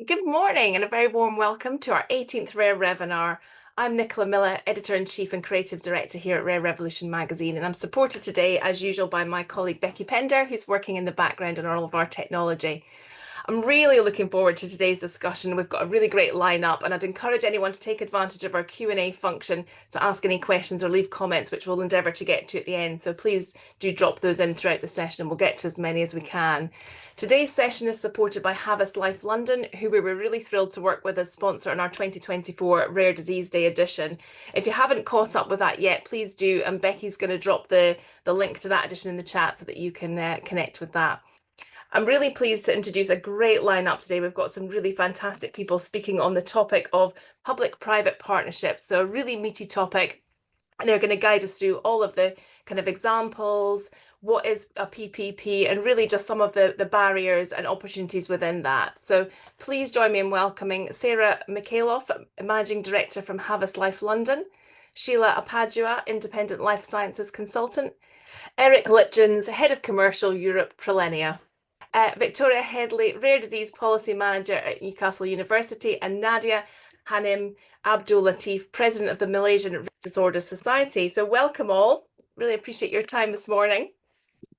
Good morning and a very warm welcome to our 18th Rare webinar. I'm Nicola Miller, Editor-in-Chief and Creative Director here at Rare Revolution magazine, and I'm supported today, as usual, by my colleague Becky Pender, who's working in the background on all of our technology. I'm really looking forward to today's discussion. We've got a really great lineup, and I'd encourage anyone to take advantage of our Q&A function to ask any questions or leave comments, which we'll endeavour to get to at the end. So please do drop those in throughout the session, and we'll get to as many as we can. Today's session is supported by Havas Life London, who we were really thrilled to work with as sponsor in our 2024 Rare Disease Day edition. If you haven't caught up with that yet, please do, and Becky's going to drop the link to that edition in the chat so that you can connect with that. I'm really pleased to introduce a great lineup today. We've got some really fantastic people speaking on the topic of public-private partnerships, so a really meaty topic. And they're going to guide us through all of the kind of examples, what is a PPP, and really just some of the barriers and opportunities within that. So please join me in welcoming Sarah Mikhailoff, Managing Director from Havas Life London, Sheila Apadua, Independent Life Sciences Consultant, Eric Litjens, Head of Commercial Europe, Prolennia. Victoria Headley, Rare Disease Policy Manager at Newcastle University, and Nadia Hanim Abdul Latif, President of the Malaysian Rare Disorders Society. So welcome all. Really appreciate your time this morning.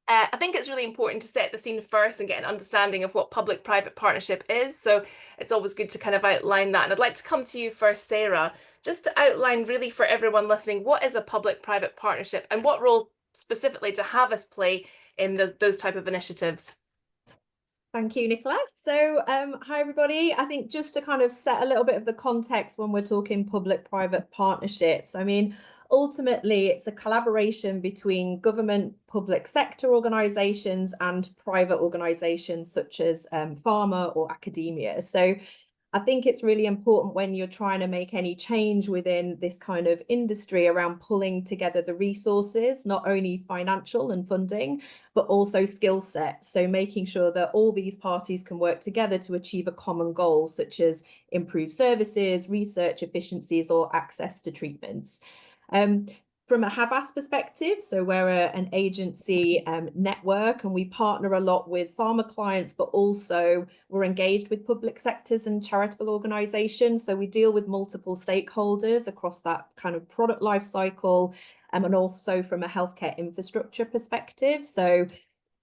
I think it's really important to set the scene first and get an understanding of what public-private partnership is. So it's always good to kind of outline that. And I'd like to come to you first, Sarah, just to outline really for everyone listening, what is a public-private partnership and what role specifically to Havas play in those type of initiatives? Thank you, Nicola. So, hi, everybody. I think just to kind of set a little bit of the context when we're talking public-private partnerships, I mean, ultimately, it's a collaboration between government, public sector organisations and private organisations such as pharma or academia. So I think it's really important when you're trying to make any change within this kind of industry around pulling together the resources, not only financial and funding, but also skill sets. So making sure that all these parties can work together to achieve a common goal, such as improve services, research efficiencies, or access to treatments. From a Havas perspective, so we're an agency network and we partner a lot with pharma clients, but also we're engaged with public sectors and charitable organisations. So we deal with multiple stakeholders across that kind of product life cycle and also from a healthcare infrastructure perspective. So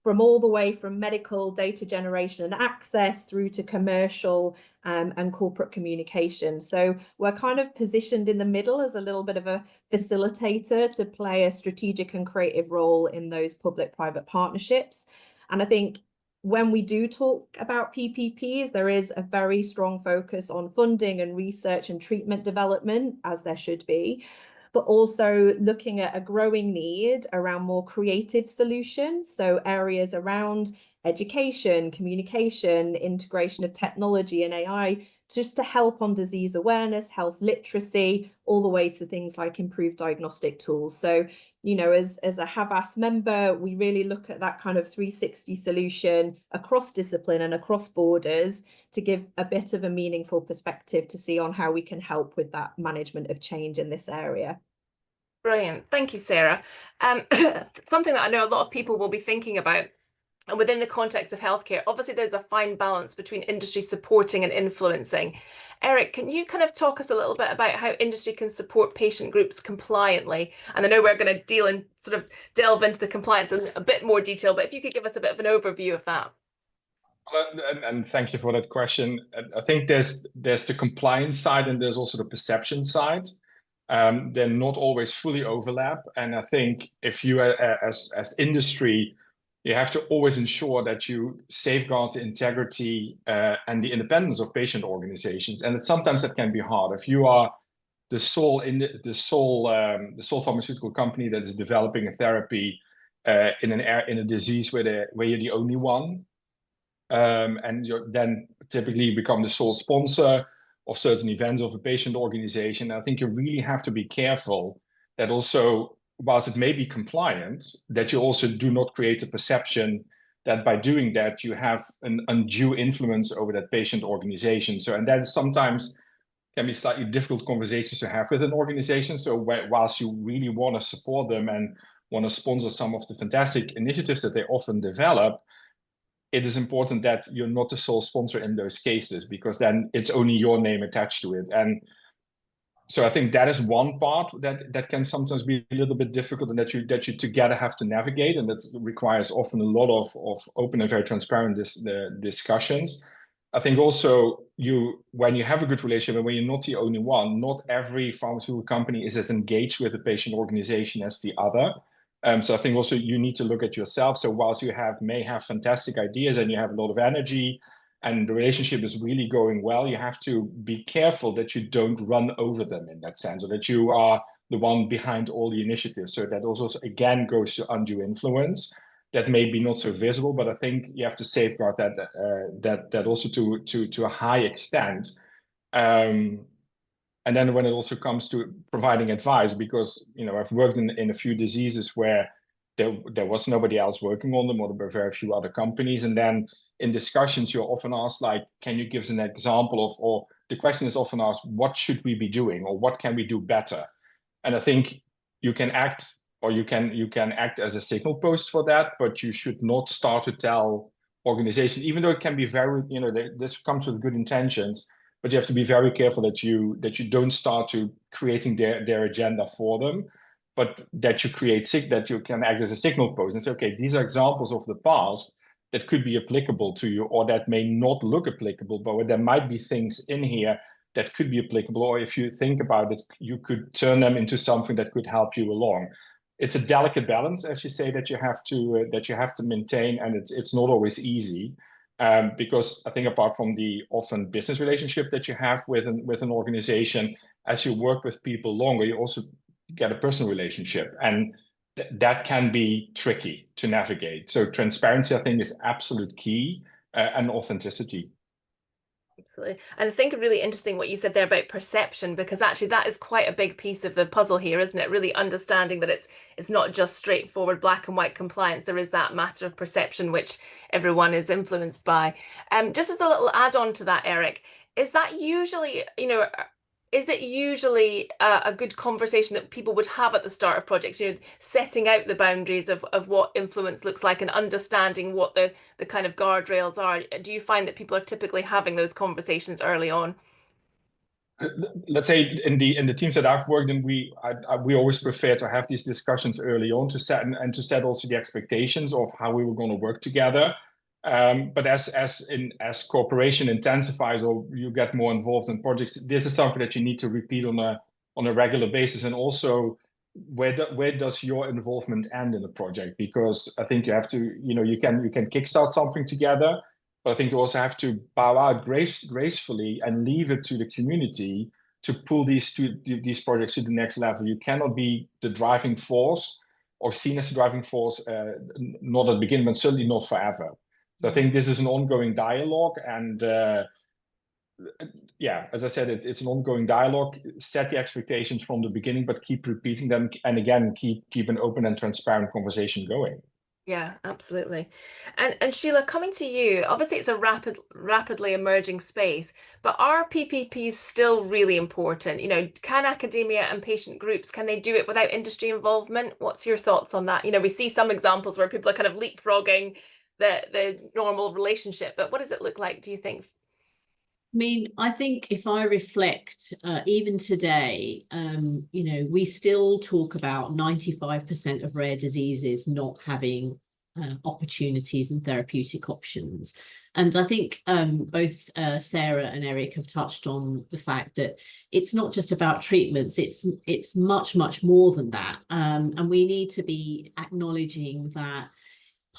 from all the way from medical data generation and access through to commercial and corporate communication. So we're kind of positioned in the middle as a little bit of a facilitator to play a strategic and creative role in those public-private partnerships. And I think when we do talk about PPPs, there is a very strong focus on funding and research and treatment development, as there should be, but also looking at a growing need around more creative solutions. So areas around education, communication, integration of technology and AI, just to help on disease awareness, health literacy, all the way to things like improved diagnostic tools. So, you know, as a Havas member, we really look at that kind of 360 solution across discipline and across borders to give a bit of a meaningful perspective to see on how we can help with that management of change in this area. Brilliant. Thank you, Sarah. Something that I know a lot of people will be thinking about, and within the context of healthcare, obviously there's a fine balance between industry supporting and influencing. Eric, can you kind of talk us a little bit about how industry can support patient groups compliantly? And I know we're going to deal and sort of delve into the compliance in a bit more detail, but if you could give us a bit of an overview of that. And thank you for that question. I think there's the compliance side and there's also the perception side. They're not always fully overlap. And I think if you as industry, you have to always ensure that you safeguard the integrity and the independence of patient organizations. And sometimes that can be hard. If you are the sole pharmaceutical company that is developing a therapy in a disease where you're the only one, and you then typically become the sole sponsor of certain events of a patient organization. I think you really have to be careful that also, whilst it may be compliant, that you also do not create a perception that by doing that, you have an undue influence over that patient organization. So, and that sometimes can be slightly difficult conversations to have with an organization. So whilst you really want to support them and want to sponsor some of the fantastic initiatives that they often develop, it is important that you're not the sole sponsor in those cases, because then it's only your name attached to it. And so I think that is one part that can sometimes be a little bit difficult, and that you together have to navigate, and that requires often a lot of open and very transparent discussions. I think also when you have a good relationship and when you're not the only one, not every pharmaceutical company is as engaged with the patient organization as the other. So I think also you need to look at yourself. So whilst you may have fantastic ideas and you have a lot of energy, and the relationship is really going well, you have to be careful that you don't run over them in that sense, or that you are the one behind all the initiatives. So that also, again, goes to undue influence. That may be not so visible, but I think you have to safeguard that also to a high extent. And then when it also comes to providing advice, because I've worked in a few diseases where there was nobody else working on them, or there were very few other companies, and then in discussions, you're often asked, like, can you give us an example of, or the question is often asked, what should we be doing, or what can we do better? And I think you can act, or you can act as a signal post for that, but you should not start to tell organizations, even though it can be very, this comes with good intentions, but you have to be very careful that you don't start to creating their agenda for them, but that you can act as a signal post and say, okay, these are examples of the past that could be applicable to you, or that may not look applicable, but there might be things in here that could be applicable, or if you think about it, you could turn them into something that could help you along. It's a delicate balance, as you say, that you have to maintain, and it's not always easy, because I think apart from the often business relationship that you have with an organization, as you work with people longer, you also get a personal relationship, and that can be tricky to navigate. So transparency, I think, is absolute key, and authenticity. Absolutely. And I think really interesting what you said there about perception, because actually that is quite a big piece of the puzzle here, isn't it? Really understanding that it's not just straightforward black and white compliance. There is that matter of perception, which everyone is influenced by. Just as a little add-on to that, Eric, is that usually, is it usually a good conversation that people would have at the start of projects, setting out the boundaries of what influence looks like and understanding what the kind of guardrails are? Do you find that people are typically having those conversations early on? Let's say in the teams that I've worked in, we always prefer to have these discussions early on to set also the expectations of how we were going to work together. But as cooperation intensifies, or you get more involved in projects, this is something that you need to repeat on a regular basis. And also, where does your involvement end in the project? Because I think you have to, you can kickstart something together, but I think you also have to bow out gracefully and leave it to the community to pull these projects to the next level. You cannot be the driving force, or seen as the driving force, not at the beginning, but certainly not forever. So I think this is an ongoing dialogue, and as I said, it's an ongoing dialogue. Set the expectations from the beginning, but keep repeating them, and again, keep an open and transparent conversation going. Yeah, absolutely. And Sheila, coming to you, obviously it's a rapidly emerging space, but are PPPs still really important? Can academia and patient groups, can they do it without industry involvement? What's your thoughts on that? We see some examples where people are kind of leapfrogging the normal relationship, but what does it look like, do you think? I think if I reflect, even today, we still talk about 95% of rare diseases not having opportunities and therapeutic options. And I think both Sarah and Eric have touched on the fact that it's not just about treatments, it's much, much more than that. And we need to be acknowledging that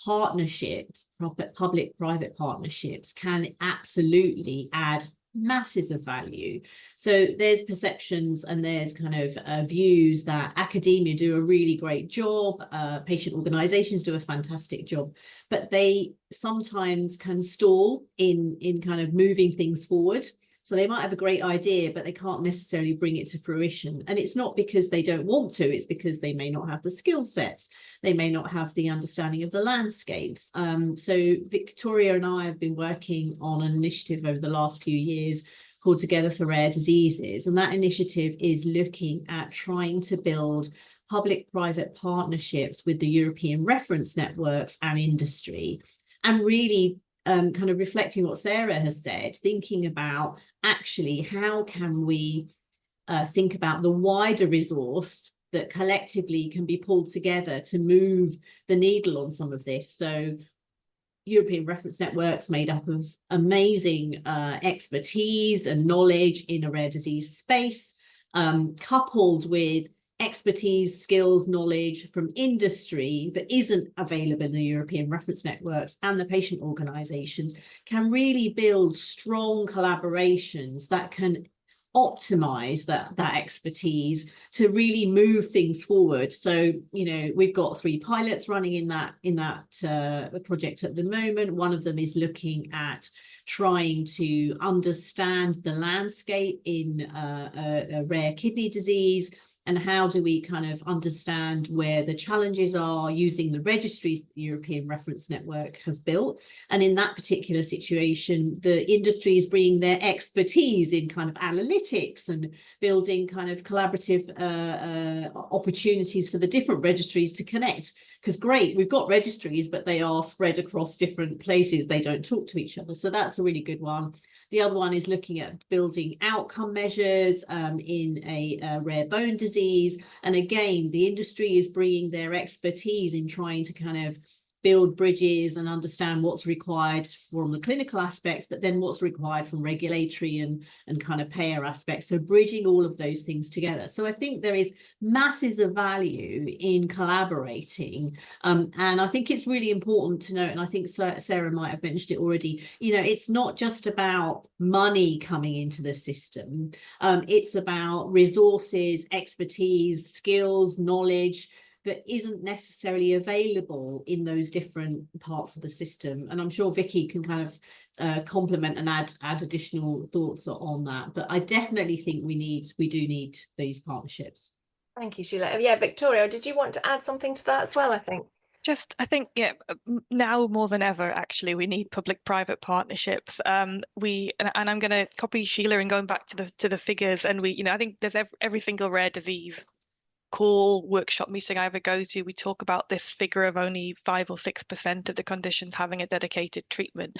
partnerships, public-private partnerships, can absolutely add masses of value. So there's perceptions and there's kind of views that academia do a really great job, patient organizations do a fantastic job, but they sometimes can stall in kind of moving things forward. So they might have a great idea, but they can't necessarily bring it to fruition. And it's not because they don't want to, it's because they may not have the skill sets. They may not have the understanding of the landscapes. So Victoria and I have been working on an initiative over the last few years called Together for Rare Diseases. And that initiative is looking at trying to build public-private partnerships with the European reference networks and industry, and really kind of reflecting what Sarah has said, thinking about actually how can we think about the wider resource that collectively can be pulled together to move the needle on some of this. So European Reference Network's made up of amazing expertise and knowledge in a rare disease space, coupled with expertise, skills, knowledge from industry that isn't available in the European Reference Networks and the patient organisations, can really build strong collaborations that can optimize that expertise to really move things forward. So, you know, we've got 3 pilots running in that project at the moment. One of them is looking at trying to understand the landscape in a rare kidney disease, and how do we kind of understand where the challenges are using the registries the European Reference Network have built. And in that particular situation, the industry is bringing their expertise in kind of analytics and building kind of collaborative opportunities for the different registries to connect. Because great, we've got registries, but they are spread across different places. They don't talk to each other. So that's a really good one. The other one is looking at building outcome measures in a rare bone disease. And again, the industry is bringing their expertise in trying to kind of build bridges and understand what's required from the clinical aspects, but then what's required from regulatory and kind of payer aspects. So bridging all of those things together. So I think there is masses of value in collaborating. And I think it's really important to note, and I think Sarah might have mentioned it already, you know, it's not just about money coming into the system. It's about resources, expertise, skills, knowledge that isn't necessarily available in those different parts of the system. And I'm sure Vicky can kind of complement and add additional thoughts on that. But I definitely think we do need these partnerships. Thank you, Sheila. Yeah, Victoria, did you want to add something to that as well, I think? I think, yeah, now more than ever, actually, we need public-private partnerships. And I'm going to copy Sheila and going back to the figures. And I think there's every single rare disease call, workshop meeting I ever go to, we talk about this figure of only 5 or 6% of the conditions having a dedicated treatment.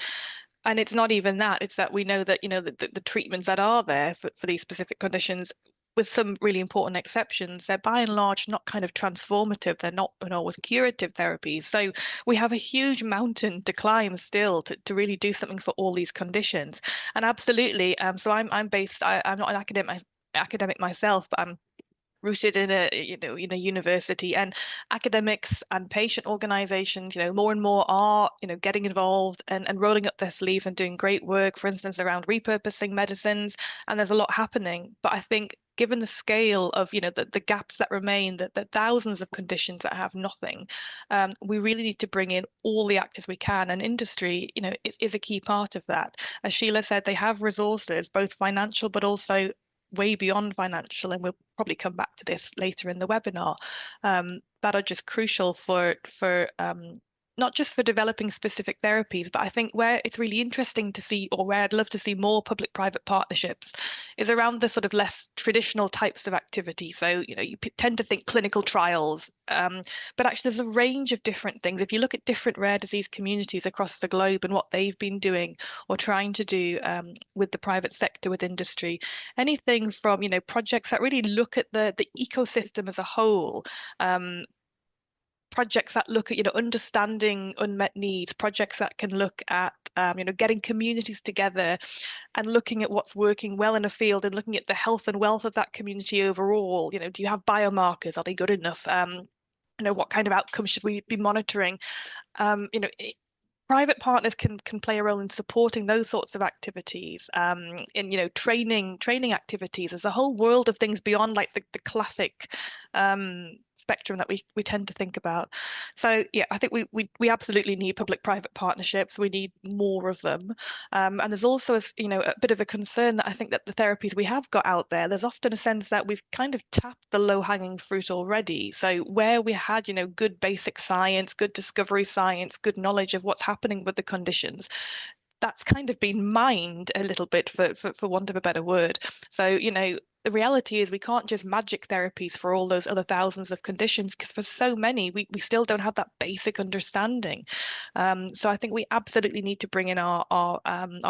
And it's not even that, it's that we know that, the treatments that are there for these specific conditions, with some really important exceptions, they're by and large not kind of transformative. They're not always curative therapies. So we have a huge mountain to climb still to really do something for all these conditions. And absolutely, so I'm not an academic myself, but I'm rooted in a university, and academics and patient organizations, more and more are, getting involved and rolling up their sleeve and doing great work, for instance, around repurposing medicines. And there's a lot happening. But I think given the scale of, the gaps that remain, the thousands of conditions that have nothing, we really need to bring in all the actors we can. And industry, is a key part of that. As Sheila said, they have resources, both financial, but also way beyond financial, and we'll probably come back to this later in the webinar, that are just crucial for not just for developing specific therapies, but I think where it's really interesting to see, or where I'd love to see more public-private partnerships, is around the sort of less traditional types of activity. So, you tend to think clinical trials, but actually there's a range of different things. If you look at different rare disease communities across the globe and what they've been doing or trying to do with the private sector, with industry, anything from, projects that really look at the ecosystem as a whole, projects that look at, understanding unmet needs, projects that can look at, getting communities together and looking at what's working well in a field and looking at the health and wealth of that community overall. Do you have biomarkers? Are they good enough? What kind of outcomes should we be monitoring? Private partners can play a role in supporting those sorts of activities, in training activities. There's a whole world of things beyond like the classic spectrum that we tend to think about. So yeah, I think we absolutely need public-private partnerships. We need more of them, and there's also a bit of a concern that I think that the therapies we have got out there, there's often a sense that we've kind of tapped the low-hanging fruit already. So where we had good basic science, good discovery science, good knowledge of what's happening with the conditions, that's kind of been mined a little bit, for want of a better word. So the reality is we can't just magic therapies for all those other thousands of conditions, because for so many, we still don't have that basic understanding. So I think we absolutely need to bring in our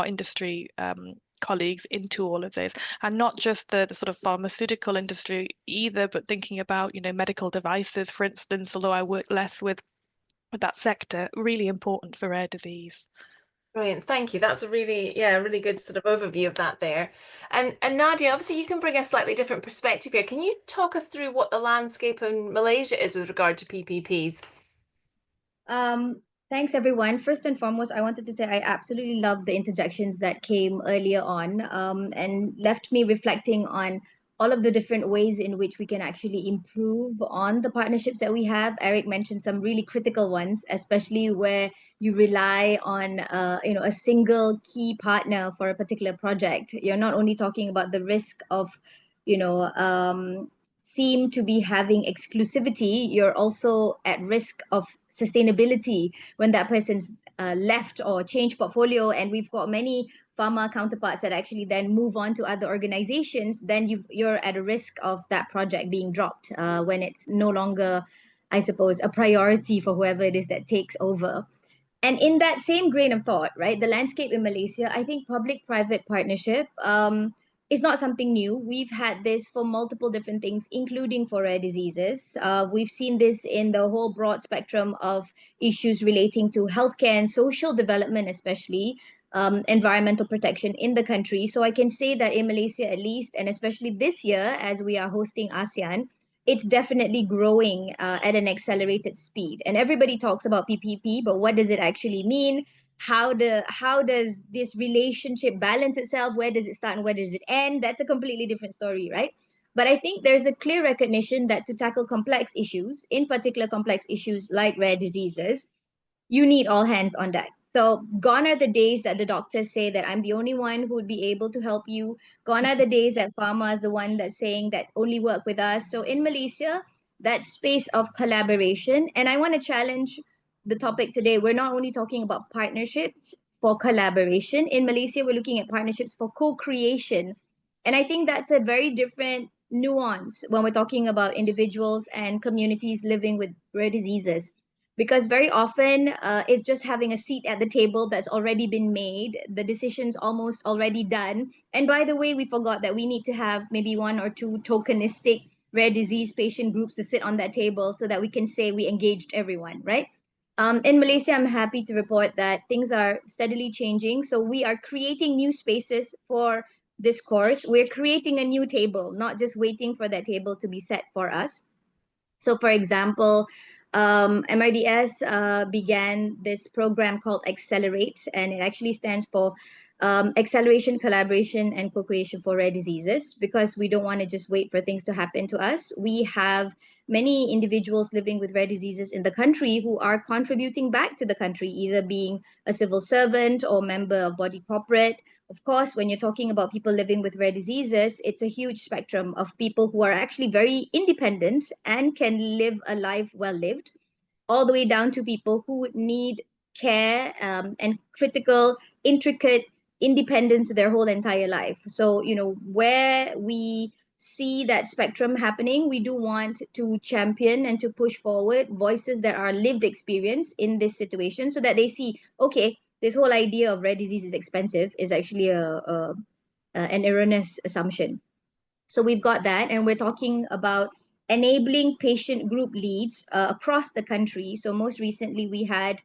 industry colleagues into all of this, and not just the sort of pharmaceutical industry either, but thinking about, you know, medical devices, for instance, although I work less with that sector, really important for rare disease. Brilliant, thank you. That's a really good sort of overview of that there. And Nadia, obviously you can bring a slightly different perspective here. Can you talk us through what the landscape in Malaysia is with regard to PPPs? Thanks, everyone. First and foremost, I wanted to say I absolutely love the interjections that came earlier on, and left me reflecting on all of the different ways in which we can actually improve on the partnerships that we have. Eric mentioned some really critical ones, especially where you rely on a single key partner for a particular project. You're not only talking about the risk of seem to be having exclusivity, you're also at risk of sustainability when that person's left or changed portfolio. And we've got many pharma counterparts that actually then move on to other organizations. Then you're at a risk of that project being dropped when it's no longer, I suppose, a priority for whoever it is that takes over. And in that same grain of thought, right, the landscape in Malaysia, I think public-private partnership is not something new. We've had this for multiple different things, including for rare diseases. We've seen this in the whole broad spectrum of issues relating to healthcare and social development, especially environmental protection in the country. So I can say that in Malaysia, at least, and especially this year, as we are hosting ASEAN, it's definitely growing at an accelerated speed. And everybody talks about PPP, but what does it actually mean? How does this relationship balance itself? Where does it start and where does it end? That's a completely different story, right? But I think there's a clear recognition that to tackle complex issues, in particular complex issues like rare diseases, you need all hands on deck. So gone are the days that the doctors say that I'm the only one who would be able to help you. Gone are the days that pharma is the one that's saying that only work with us. So in Malaysia, that space of collaboration, and I want to challenge the topic today. We're not only talking about partnerships for collaboration. In Malaysia, we're looking at partnerships for co-creation. And I think that's a very different nuance when we're talking about individuals and communities living with rare diseases. Because very often it's just having a seat at the table that's already been made, the decision's almost already done. And by the way, we forgot that we need to have maybe one or two tokenistic rare disease patient groups to sit on that table so that we can say we engaged everyone, right? In Malaysia, I'm happy to report that things are steadily changing. So we are creating new spaces for discourse. We're creating a new table, not just waiting for that table to be set for us. So for example, MRDS began this program called Accelerate, and it actually stands for Acceleration, Collaboration, and Co-creation for Rare Diseases, because we don't want to just wait for things to happen to us. We have many individuals living with rare diseases in the country who are contributing back to the country, either being a civil servant or member of body corporate. Of course, when you're talking about people living with rare diseases, it's a huge spectrum of people who are actually very independent and can live a life well lived, all the way down to people who need care and critical, intricate independence their whole entire life. So, where we see that spectrum happening, we do want to champion and to push forward voices that are lived experience in this situation so that they see, okay, this whole idea of rare disease is expensive is actually an erroneous assumption. So we've got that, and we're talking about enabling patient group leads across the country. So most recently, we had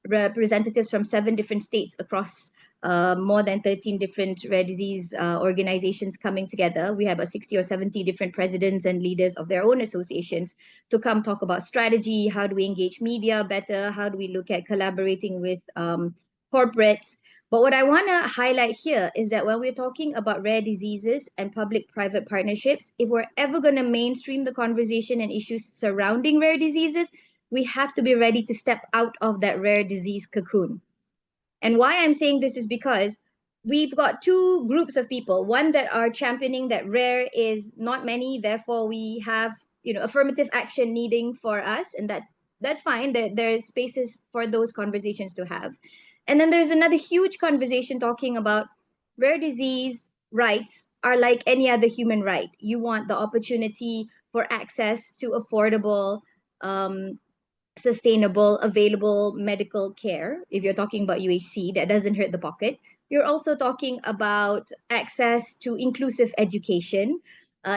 representatives from 7 different states across more than 13 different rare disease organizations coming together. We have about 60 or 70 different presidents and leaders of their own associations to come talk about strategy. How do we engage media better? How do we look at collaborating with corporates? But what I want to highlight here is that when we're talking about rare diseases and public-private partnerships, if we're ever going to mainstream the conversation and issues surrounding rare diseases, we have to be ready to step out of that rare disease cocoon. And why I'm saying this is because we've got 2 groups of people, one that are championing that rare is not many, therefore we have affirmative action needing for us, and that's fine. There's spaces for those conversations to have. And then there's another huge conversation talking about rare disease rights are like any other human right. You want the opportunity for access to affordable, sustainable, available medical care. If you're talking about UHC, that doesn't hurt the pocket. You're also talking about access to inclusive education,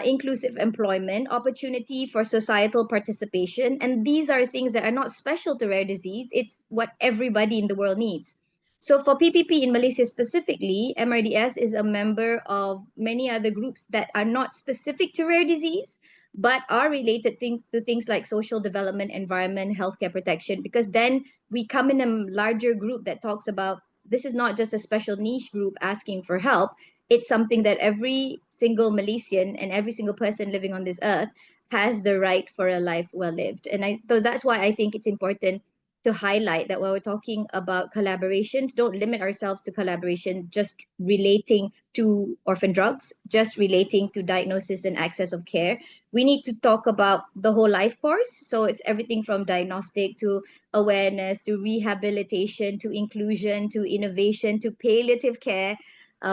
inclusive employment, opportunity for societal participation. And these are things that are not special to rare disease. It's what everybody in the world needs. So for PPP in Malaysia specifically, MRDS is a member of many other groups that are not specific to rare disease, but are related to things like social development, environment, healthcare protection, because then we come in a larger group that talks about this is not just a special niche group asking for help. It's something that every single Malaysian and every single person living on this earth has the right for a life well lived. And so that's why I think it's important to highlight that when we're talking about collaboration, don't limit ourselves to collaboration just relating to orphan drugs, just relating to diagnosis and access of care. We need to talk about the whole life course. So it's everything from diagnostic to awareness to rehabilitation to inclusion to innovation to palliative care,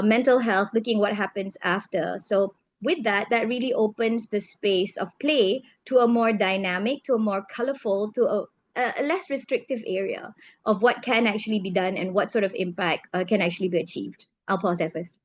mental health, looking what happens after. So with that, that really opens the space of play to a more dynamic, to a more colorful, to a less restrictive area of what can actually be done and what sort of impact can actually be achieved. I'll pause there first.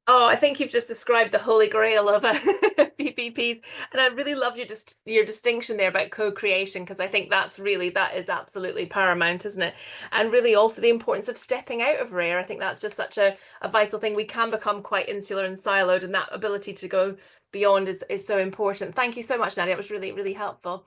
Oh, I think you've just described the holy grail of PPPs, and I really love your distinction there about co-creation, because I think that is absolutely paramount, isn't it? And really also the importance of stepping out of rare. I think that's just such a vital thing. We can become quite insular and siloed, and that ability to go beyond is so important. Thank you so much, Nadia. It was really, really helpful.